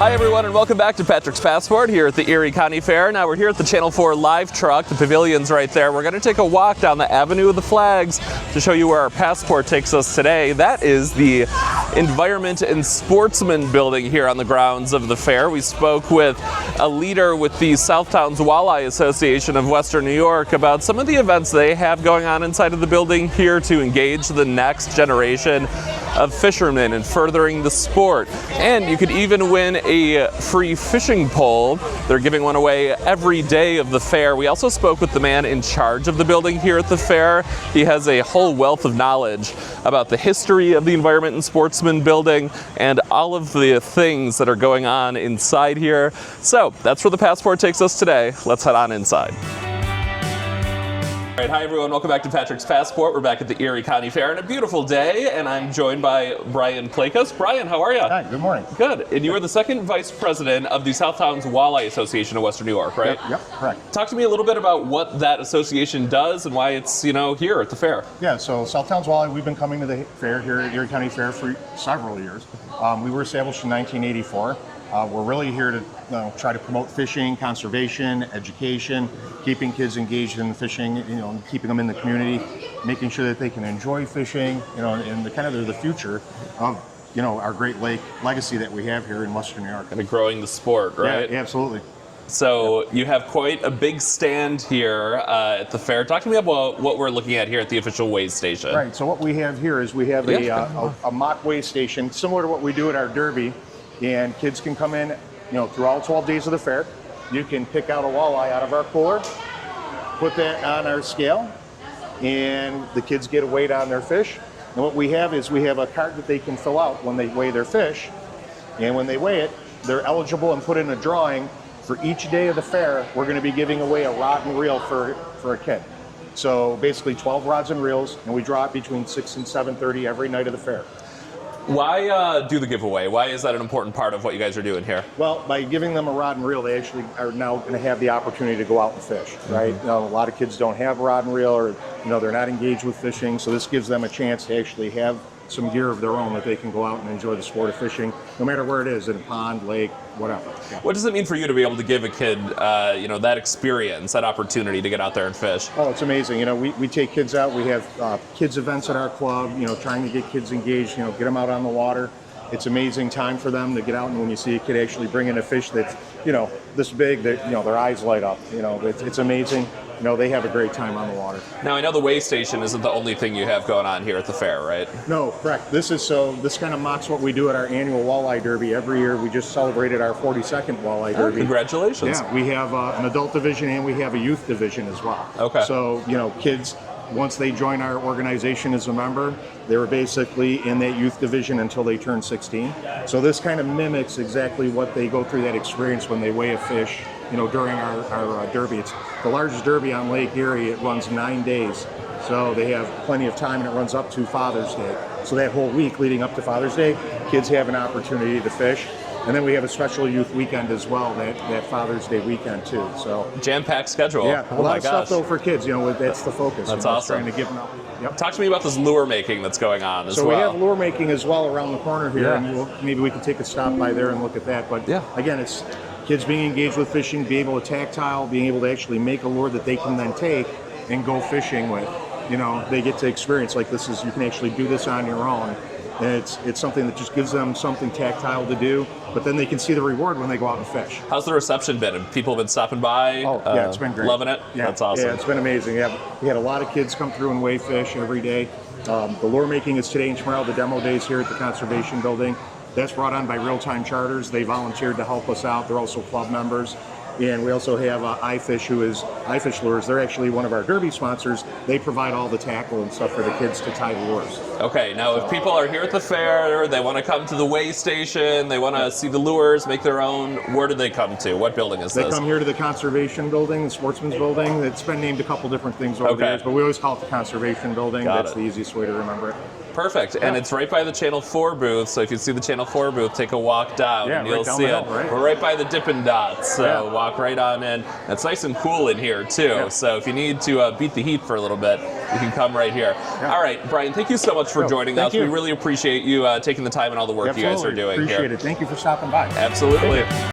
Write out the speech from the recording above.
Hi everyone and welcome back to Patrick's Passport here at the Erie County Fair. Now we're here at the Channel 4 live truck, the pavilion's right there. We're going to take a walk down the Avenue of the Flags to show you where our passport takes us today. That is the Environment and Sportsman building here on the grounds of the fair. We spoke with a leader with the Southtowns Walleye Association of Western New York about some of the events they have going on inside of the building here to engage the next generation of fishermen and furthering the sport. And you could even win a free fishing pole. They're giving one away every day of the fair. We also spoke with the man in charge of the building here at the fair. He has a whole wealth of knowledge about the history of the Environment and Sportsman building and all of the things that are going on inside here. So that's where the passport takes us today. Let's head on inside. All right, hi everyone, welcome back to Patrick's Passport. We're back at the Erie County Fair on a beautiful day, and I'm joined by Brian Plakas. Brian, how are you? Hi, good morning. Good, and you are the second vice president of the Southtowns Walleye Association of Western New York, right? Yep, correct. Talk to me a little bit about what that association does and why it's, here at the fair. Yeah, so Southtowns Walleye, we've been coming to the fair here at Erie County Fair for several years. We were established in 1984. We're really here to try to promote fishing, conservation, education, keeping kids engaged in fishing, and keeping them in the community, making sure that they can enjoy fishing, and they're the future of, our Great Lake legacy that we have here in Western New York. And growing the sport, right? Yeah, absolutely. So you have quite a big stand here at the fair. Talk to me about what we're looking at here at the official weigh station. Right, so what we have here is we have a mock weigh station, similar to what we do at our derby. And kids can come in, through all 12 days of the fair. You can pick out a walleye out of our cooler, put that on our scale, and the kids get a weight on their fish. And what we have is we have a card that they can fill out when they weigh their fish. And when they weigh it, they're eligible and put in a drawing for each day of the fair. We're going to be giving away a rod and reel for a kid. So basically 12 rods and reels, and we draw it between 6 and 7:30 every night of the fair. Why do the giveaway? Why is that an important part of what you guys are doing here? Well, by giving them a rod and reel, they actually are now going to have the opportunity to go out and fish, right? A lot of kids don't have a rod and reel, or they're not engaged with fishing, so this gives them a chance to actually have some gear of their own that they can go out and enjoy the sport of fishing, no matter where it is, in a pond, lake, whatever. Yeah. What does it mean for you to be able to give a kid, that experience, that opportunity to get out there and fish? Oh, it's amazing. We take kids out. We have kids events at our club, trying to get kids engaged, get them out on the water. It's amazing time for them to get out, and when you see a kid actually bring in a fish that's, this big, that, their eyes light up. It's amazing. They have a great time on the water. Now, I know the weigh station isn't the only thing you have going on here at the fair, right? No, correct. This kind of mocks what we do at our annual Walleye Derby every year. We just celebrated our 42nd Walleye Derby. Congratulations. Yeah, we have an adult division and we have a youth division as well. Okay. So, kids, once they join our organization as a member, they were basically in that youth division until they turn 16. So this kind of mimics exactly what they go through that experience when they weigh a fish, during our derby. It's the largest derby on Lake Erie. It runs 9 days. So they have plenty of time, and it runs up to Father's Day. So that whole week leading up to Father's Day, kids have an opportunity to fish. And then we have a special youth weekend as well, that Father's Day weekend too. So jam-packed schedule. Yeah, a lot of stuff though for kids. That's the focus. That's awesome. Trying to give them out. Yep. Talk to me about this lure making that's going on as well. So we have lure making as well around the corner here, and maybe we can take a stop by there and look at that. But again, it's kids being engaged with fishing, being able to tactile, being able to actually make a lure that they can then take and go fishing with. They get to experience you can actually do this on your own. And it's something that just gives them something tactile to do, but then they can see the reward when they go out and fish. How's the reception been? Have people been stopping by? Oh, yeah, it's been great. Loving it? Yeah, that's awesome. Yeah, it's been amazing. We had a lot of kids come through and weigh fish every day. The lure making is today and tomorrow. The demo days here at the Conservation Building. That's brought on by Real Time Charters. They volunteered to help us out. They're also club members. And we also have iFish, who is iFish Lures. They're actually one of our derby sponsors. They provide all the tackle and stuff for the kids to tie the lures. Okay, now if people are here at the fair, they want to come to the weigh station, they want to see the lures, make their own, where do they come to? What building is this? They come here to the Conservation Building, the Sportsman's Building. It's been named a couple different things over the years, but we always call it the Conservation Building. That's the easiest way to remember it. Perfect, and it's right by the Channel 4 booth, so if you see the Channel 4 booth, take a walk down and you'll see it. We're right by the Dippin' Dots, so walk right on in. It's nice and cool in here too, so if you need to beat the heat for a little bit, you can come right here. Yeah. All right, Brian, thank you so much for joining us. you. We really appreciate you taking the time and all the work you guys are doing Appreciate here. it. Thank you for stopping by. Absolutely.